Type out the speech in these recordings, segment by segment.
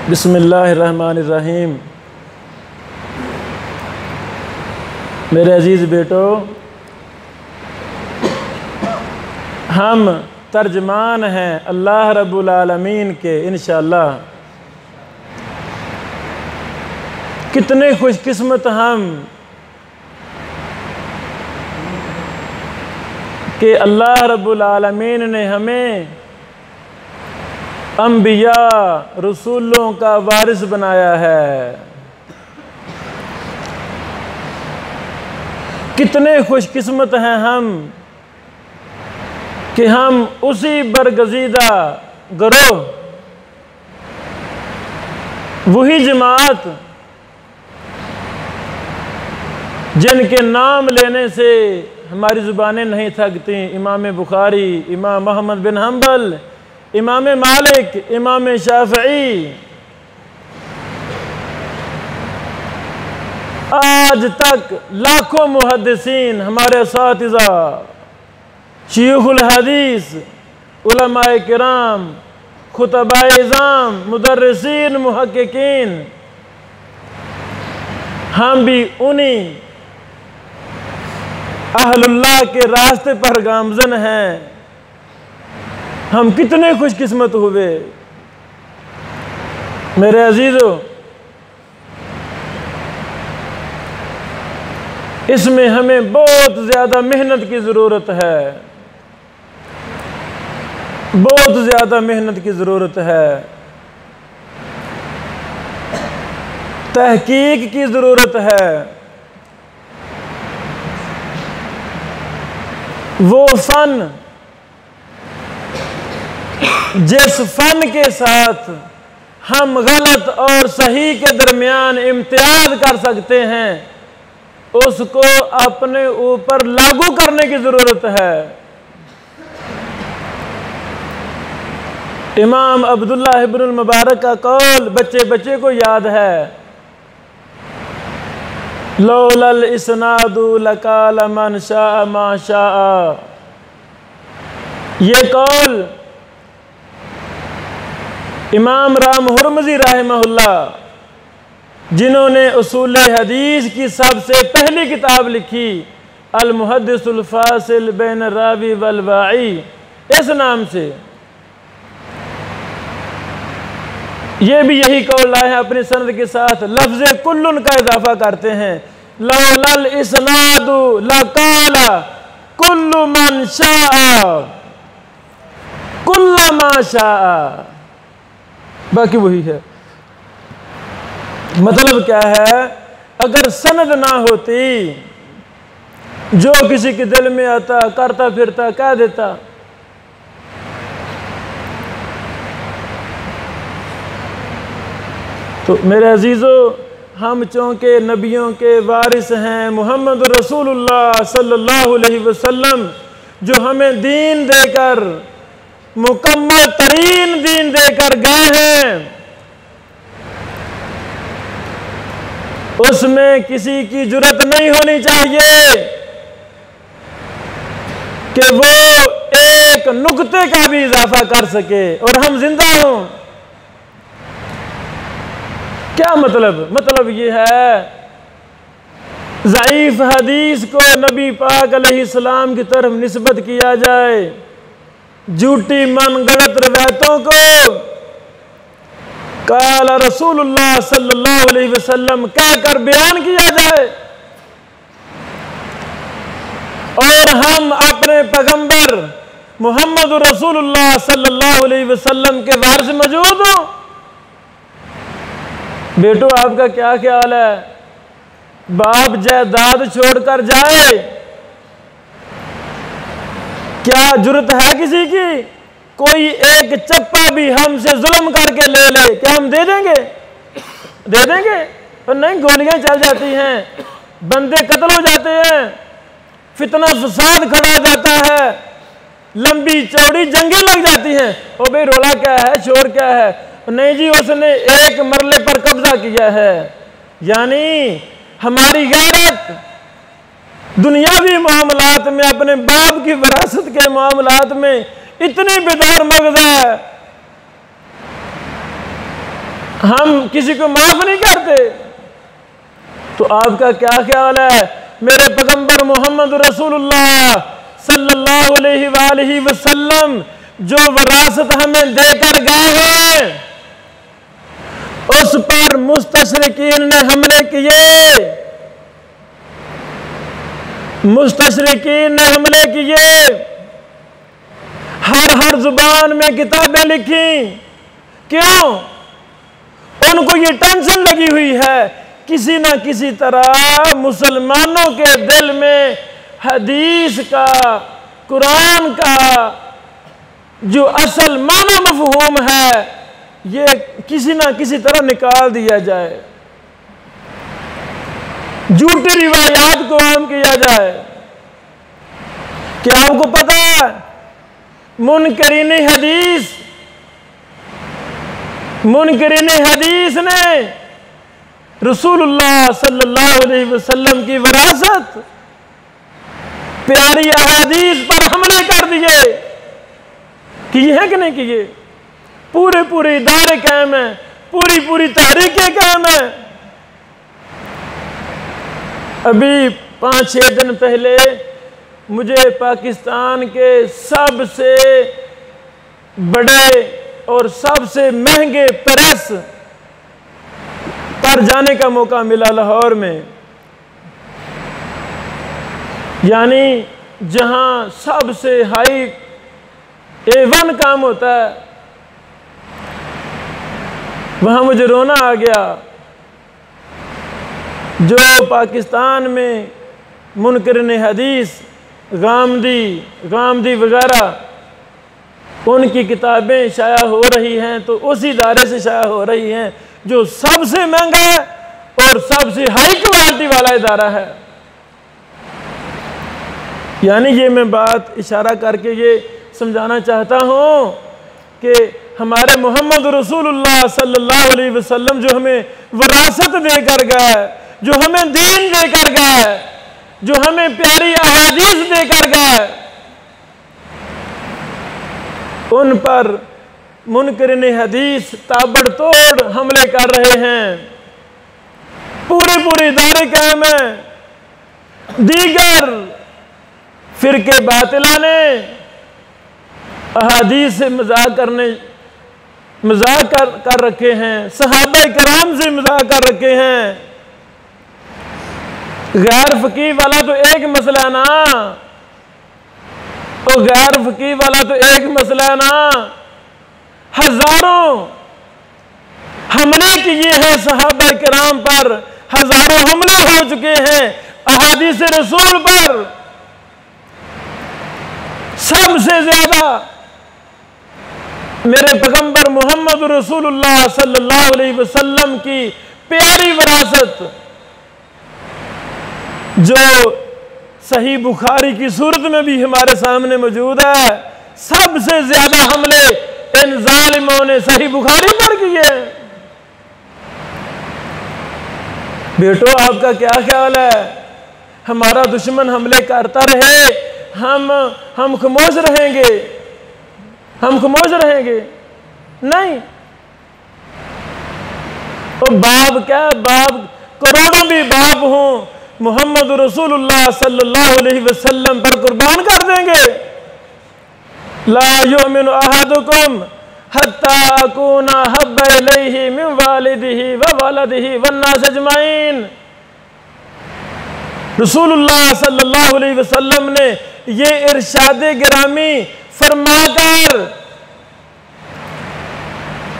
बिस्मिल्लाहिर्रहमानिर्रहीम। मेरे अजीज़ बेटो, हम तर्जमान हैं अल्लाह रब्बुल आलमीन के इंशाअल्लाह। कितने खुशकिस्मत हम कि अल्लाह रब्बुल आलमीन ने हमें अंबिया रसूलों का वारिस बनाया है। कितने खुशकिस्मत हैं हम कि हम उसी बरगज़ीदा गरोह, वही जमात जिनके नाम लेने से हमारी ज़ुबानें नहीं थकती, इमाम बुखारी, इमाम अहमद बिन हम्बल, इमाम मालिक, इमाम शाफ़ई, आज तक लाखों मुहद्दिसीन, हमारे असातिज़ा, शयूख़ुल हदीस, उलमाए किराम, खुतबाए इज़ाम, मुदर्रिसीन, मुहक्किकीन, हम भी उन्हीं अहलुल्लाह के रास्ते पर गामज़न हैं। हम कितने खुशकिस्मत हुए मेरे अजीज़ों। इसमें हमें बहुत ज़्यादा मेहनत की ज़रूरत है, बहुत ज़्यादा मेहनत की ज़रूरत है, तहकीक की ज़रूरत है। वो फ़न जिस फ़न के साथ हम गलत और सही के दरमियान इम्तियाज़ कर सकते हैं, उसको अपने ऊपर लागू करने की ज़रूरत है। इमाम अब्दुल्लाह इब्नुल मुबारक का कौल बच्चे बच्चे को याद है, लौलल इस्नादु लकाल मन शाअ मा शाअ। ये कौल इमाम राम हुर्मज़ी रहमहुल्लाह, जिन्होंने उसूल हदीस की सबसे पहली किताब लिखी अल मुहद्दिसुल फासिल बैन रावी वल वाई, इस नाम से, ये भी यही कौल लाए हैं अपनी सनद के साथ। लफ्ज़ कुल्लुन का इजाफा करते हैं, लौलल इस्नादु लकाला कुल्लु मन शाअ कुल्ला मा शाअ। बाकी वही है। मतलब क्या है, अगर सनद ना होती, जो किसी के दिल में आता करता फिरता कह देता। तो मेरे अजीज़ों, हम चूँकि नबियों के वारिस हैं, मोहम्मद रसूलुल्लाह सल्लल्लाहु अलैहि वसल्लम, जो हमें दीन देकर, मुकम्मल तरीन दीन देकर गए हैं, उसमें किसी की जुर्रत नहीं होनी चाहिए कि वो एक नुक्ते का भी इजाफा कर सके और हम जिंदा हों। क्या मतलब ये है, ज़ईफ़ हदीस को नबी पाक अलैहिस्सलाम की तरफ निस्बत किया जाए, झूठी मन गलत रवायतों को काला रसूलुल्लाह सल्लल्लाहु अलैहि वसल्लम कहकर बयान किया जाए, और हम अपने पैगंबर मोहम्मद रसूलुल्लाह सल्लल्लाहु अलैहि वसल्लम के वारिस मौजूद हों। बेटो, आपका क्या ख्याल है, बाप जायदाद छोड़कर जाए, क्या जुर्रत है किसी की, कोई एक चप्पा भी हमसे जुल्म करके ले ले, क्या हम दे देंगे? दे देंगे? तो नहीं, गोलियां चल जाती हैं, बंदे कत्ल हो जाते हैं, फितना फसाद खड़ा हो जाता है, लंबी चौड़ी जंगें लग जाती हैं। ओ भाई, रोला क्या है, शोर क्या है? नहीं जी, उसने एक मरले पर कब्जा किया है। यानी हमारी गैरत दुनियावी मामलात में, अपने बाप की विरासत के मामलात में इतनी बेदार मगज़ है हम किसी को माफ नहीं करते। तो आपका क्या ख्याल है, मेरे पैगंबर मोहम्मद रसूलुल्लाह सल्लल्लाहु अलैहि वसल्लम जो विरासत हमें देकर गए हैं, उस पर मुस्तशरिकीन ने हमले किए, मुस्तशरिकीन ने हमले किए, हर जुबान में किताबें लिखी। क्यों? उनको ये टेंशन लगी हुई है किसी ना किसी तरह मुसलमानों के दिल में हदीस का, कुरान का जो असल माना मफहूम है, ये किसी ना किसी तरह निकाल दिया जाए, झूठी रिवायात को आम किया जाए। क्या आपको पता है, मुनकरीन हदीस ने रसूलुल्लाह सल्लल्लाहु अलैहि वसल्लम की विरासत, प्यारी अहादीस पर हमले कर दिए। किए हैं कि नहीं किए? पूरे इदारे कायम है, पूरी तहरीकें कायम है। अभी 5-6 दिन पहले मुझे पाकिस्तान के सबसे बड़े और सबसे महंगे प्रेस पर जाने का मौका मिला, लाहौर में, यानी जहां सबसे हाई A1 काम होता है। वहां मुझे रोना आ गया। जो पाकिस्तान में मुनकरीन हदीस, गामदी वगैरह, उनकी किताबें शाया हो रही हैं, तो उसी इदारे से शाया हो रही हैं जो सबसे महंगा है और सबसे हाई क्वालिटी वाला इदारा है। यानी ये मैं बात इशारा करके ये समझाना चाहता हूँ कि हमारे मोहम्मद रसूलुल्लाह सल्लल्लाहु अलैहि वसल्लम जो हमें विरासत देकर गए, जो हमें दीन देकर गए, जो हमें प्यारी अहादीस देकर गए, उन पर मुनकरीन हदीस ताबड़तोड़ हमले कर रहे हैं। पूरे इदारे कायम हैं। दीगर फिरके बातिला ने अहादीस से मजाक कर रखे हैं, सहाबा कराम से मजाक कर रखे हैं। गैर फकीह वाला तो एक मसला ना, तो गैर फकीह वाला तो एक मसला ना, हजारों हमले किए हैं सहाबा कराम पर, हजारों हमले हो चुके हैं अहादीस रसूल पर। सबसे ज्यादा मेरे पैगंबर मोहम्मद रसूलुल्लाह सल्लल्लाहु अलैहि वसल्लम की प्यारी विरासत जो सही बुखारी की सूरत में भी हमारे सामने मौजूद है, सबसे ज्यादा हमले इन जालिमों ने सही बुखारी पर किए। बेटो, आपका क्या ख्याल है? हमारा दुश्मन हमले करता रहे, हम खामोश रहेंगे? हम खामोश रहेंगे? नहीं। तो बाप क्या, बाप करोड़ों भी बाप हों, मोहम्मद रसूलुल्लाह सल्लल्लाहु अलैहि वसल्लम पर कुर्बान कर देंगे। ला युमिनु अहदुकुम हत्ता अकूना हब्बा इलैहि मिन वालिदिही व वलदिही वन्नास अजमाइन। रसूलुल्लाह सल्लल्लाहु अलैहि वसल्लम ने ये इरशाद गिरामी फरमाकर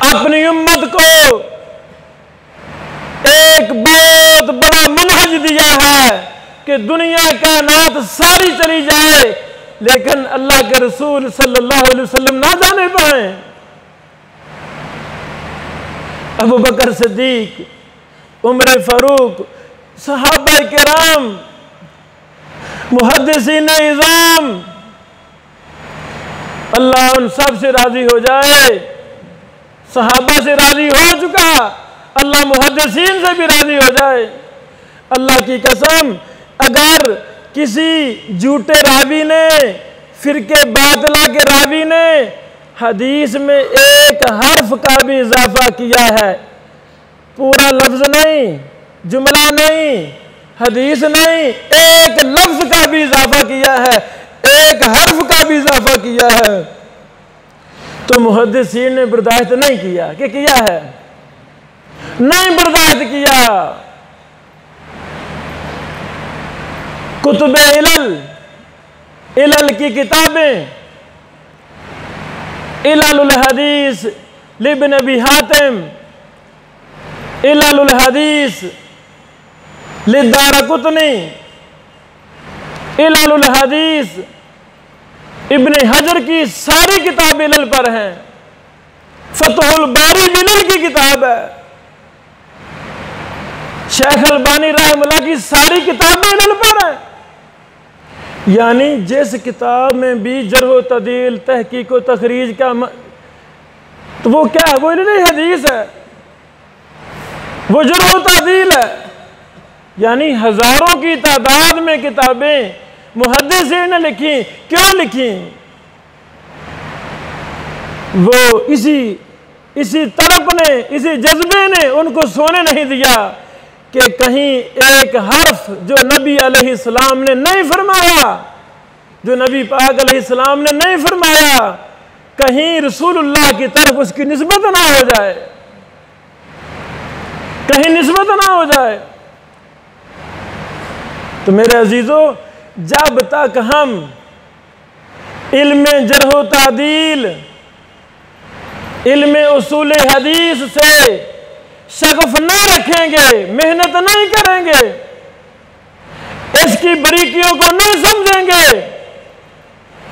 अपनी उम्मत को एक बहुत बड़ा मनहज दिया है कि दुनिया कायनात सारी चली जाए, लेकिन अल्लाह के रसूल सल्लल्लाहु अलैहि वसल्लम ना जाने पाए। अबू बकर सिद्दीक, उमर फारूक, सहाबा किराम, मुहद्दिसीन इज़ाम, अल्लाह उन सब से राजी हो जाए। सहाबा से राजी हो चुका, अल्लाह मुहद्दिसीन से भी राजी हो जाए। अल्लाह की कसम, अगर किसी झूठे रावी ने, फिरके बातिला के रावी ने हदीस में एक हर्फ का भी इजाफा किया है, पूरा लफ्ज नहीं, जुमला नहीं, हदीस नहीं, एक लफ्ज का भी इजाफा किया है, एक हर्फ का भी इजाफा किया है, तो मुहद्दिसीन ने बर्दाश्त नहीं किया। कि किया है? नहीं बर्दाश्त किया। कुतुब इलल की किताबें, इलल हदीस लिब्न अबी हातिम, इलल हदीस लिद्दारकुतनी, इलल हदीस इब्ने हजर की सारी किताब इलल पर हैं। फतहुल बारी इलल की किताब है। शेख अलबानी रहमतुल्लाह की सारी किताबें इलल पर हैं। यानी जिस किताब में भी जर्ह व तदील, तहकीक व तखरीज का तो वो क्या है? वो इल्म हदीस है, वो जर्ह व तदील है। यानी हजारों की तादाद में किताबें मुहद्दिसीन ने लिखी। क्यों लिखी? वो इसी तड़प ने, इसी जज्बे ने उनको सोने नहीं दिया कि कहीं एक हर्फ जो नबी अलैहिस्सलाम ने नहीं फरमाया, जो नबी पाक अलैहिस्सलाम ने नहीं फरमाया, कहीं रसूलुल्लाह की तरफ उसकी निस्बत ना हो जाए, कहीं निस्बत ना हो जाए। तो मेरे अजीजों, जब तक हम इल्म जर्ह व तादील, इल्म उसूल हदीस से शगफ नहीं रखेंगे, मेहनत नहीं करेंगे, इसकी बारीकियों को नहीं समझेंगे,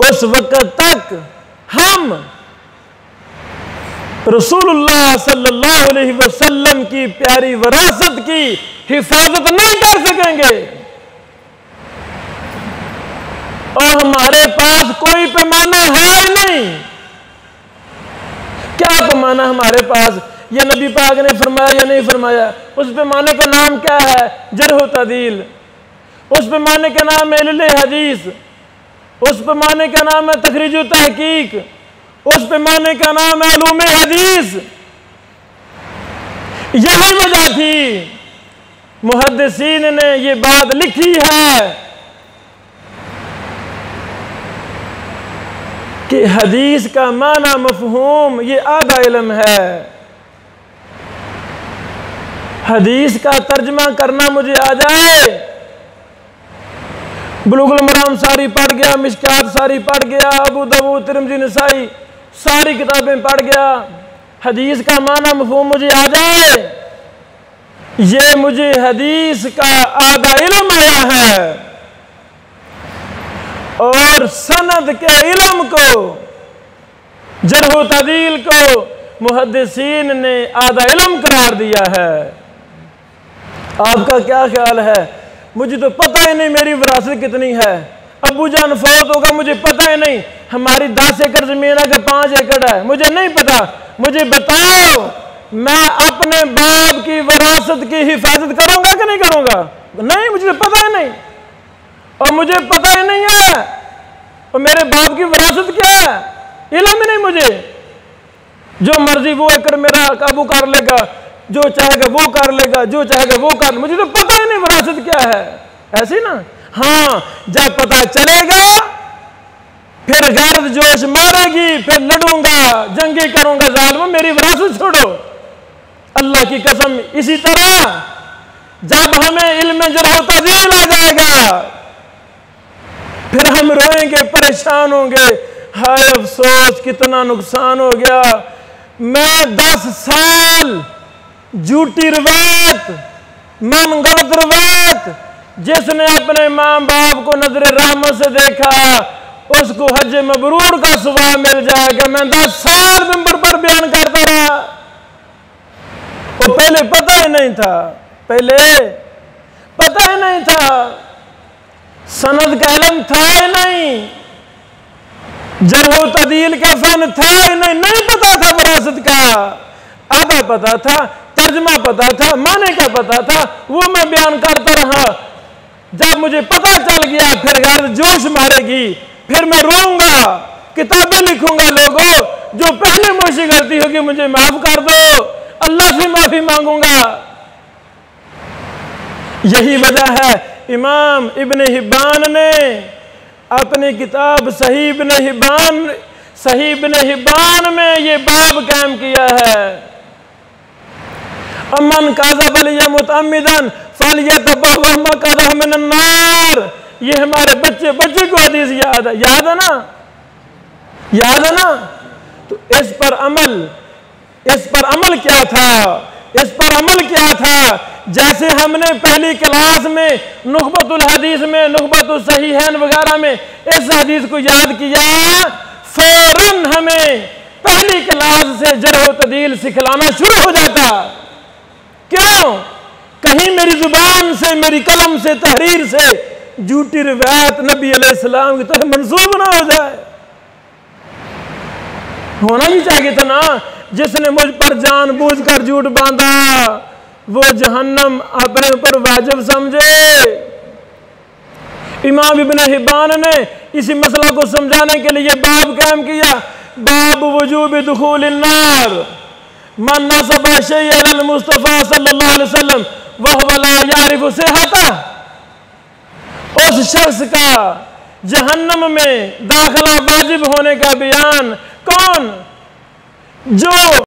उस वक्त तक हम रसूलुल्लाह सल्लल्लाहु अलैहि वसल्लम की प्यारी विरासत की हिफाजत नहीं कर सकेंगे। और हमारे पास कोई पैमाना है नहीं। क्या पैमाना हमारे पास? ये नबी पाक ने फरमाया या नहीं फरमाया? उस पैमाने का नाम क्या है? जर्ह व तदील। उस पैमाने का नाम है इल्म हदीस। उस पैमाने का नाम है तखरीज व तहकीक। उस पैमाने का नाम है उलूम हदीस। यही वजह थी मुहद्दिसीन ने ये बात लिखी है कि हदीस का माना मफहूम ये आधा इल्म है। हदीस का तर्जमा करना मुझे आ जाए, बुलुगुल मराम सारी पढ़ गया, मिशकात सारी पढ़ गया, अबू दाऊद तिरमिज़ी नसाई सारी किताबें पढ़ गया, हदीस का माना मफहूम मुझे आ जाए, ये मुझे हदीस का आधा इल्म आया है। और सनद के इल्म को, जर्ह व तदील को मुहद्दिसीन ने आधा इल्म करार दिया है। आपका क्या ख्याल है? मुझे तो पता ही नहीं मेरी विरासत कितनी है। अब्बू जान फौत होगा, मुझे पता ही नहीं। हमारी 10 एकड़ जमीन है कि 5 एकड़ है, मुझे नहीं पता। मुझे बताओ, मैं अपने बाप की विरासत की हिफाजत करूंगा कि नहीं करूंगा? नहीं, मुझे पता ही नहीं। और मुझे पता ही नहीं है और मेरे बाप की विरासत क्या है, इल्म ही नहीं मुझे। जो मर्जी वो एकड़ मेरा काबू कर लेगा, जो चाहेगा वो कर लेगा, जो चाहेगा वो कर, मुझे तो पता ही नहीं विरासत क्या है। ऐसे ना? हाँ, जब पता चलेगा फिर गर्द जोश मारेगी, फिर लड़ूंगा, जंगी करूंगा, जालिम मेरी विरासत छोड़ो। अल्लाह की कसम, इसी तरह जब हमें इल्म जर्ह व तदील आ जाएगा फिर हम रोएंगे, परेशान होंगे, हाय अफसोस कितना नुकसान हो गया। मैं 10 साल झूठी रवायत, मन गलत रवायत, जिसने अपने माँ बाप को नजर रहमत से देखा उसको हज मबरूर का सवाब मिल जाएगा। मैं 10 साल मिंबर पर बयान करता रहा। वो पहले पता ही नहीं था, पहले पता ही नहीं था, सनद का इल्म था ही नहीं, जर्ह व तदील का फन था ही नहीं, नहीं पता था विरासत का। आधा पता था, तर्जमा पता था, माने का पता था, वो मैं बयान करता रहा। जब मुझे पता चल गया फिर गर्द जोश मारेगी, फिर मैं रोऊंगा, किताबें लिखूंगा, लोगों जो पहले मुझसे गलती होगी मुझे माफ कर दो, अल्लाह से माफी मांगूंगा। यही वजह है इमाम इब्न हिब्बान ने अपनी किताब सही इब्न हिब्बान में ये बाब कायम किया है, अमन काज़ा बलिया मुतअम्मिदन फलियतबव्वा मक़अदहु मिनन नार। ये हमारे बच्चे को हदीस याद है ना। तो इस पर अमल क्या था? जैसे हमने पहली क्लास में नुखबतुल हदीस में, नुखबतुल सहीहैन वगैरह में इस हदीस को याद किया, फौरन हमें पहली क्लास से जरह व तदील सिखलाना शुरू हो जाता। क्यों? कहीं मेरी जुबान से, मेरी कलम से, तहरीर से झूठी रिवायत नबी अलैहिस्सलाम की तरह मंसूब ना हो जाए। होना भी चाहिए था ना। जिसने मुझ पर जानबूझकर झूठ बांधा वो जहन्नम अपने ऊपर वाजिब समझे। इमाम इब्न हिब्बान ने इसी मसला को समझाने के लिए बाब कायम किया, बाब वजूब दुखूलिन नार मन नसबा शैअन अल मुस्तफा सल्लल्लाहु अलैहि वसल्लम वहुव ला यारिफु सिहता। उस शख्स का जहन्नम में दाखिला वाजिब होने का बयान कौन? जो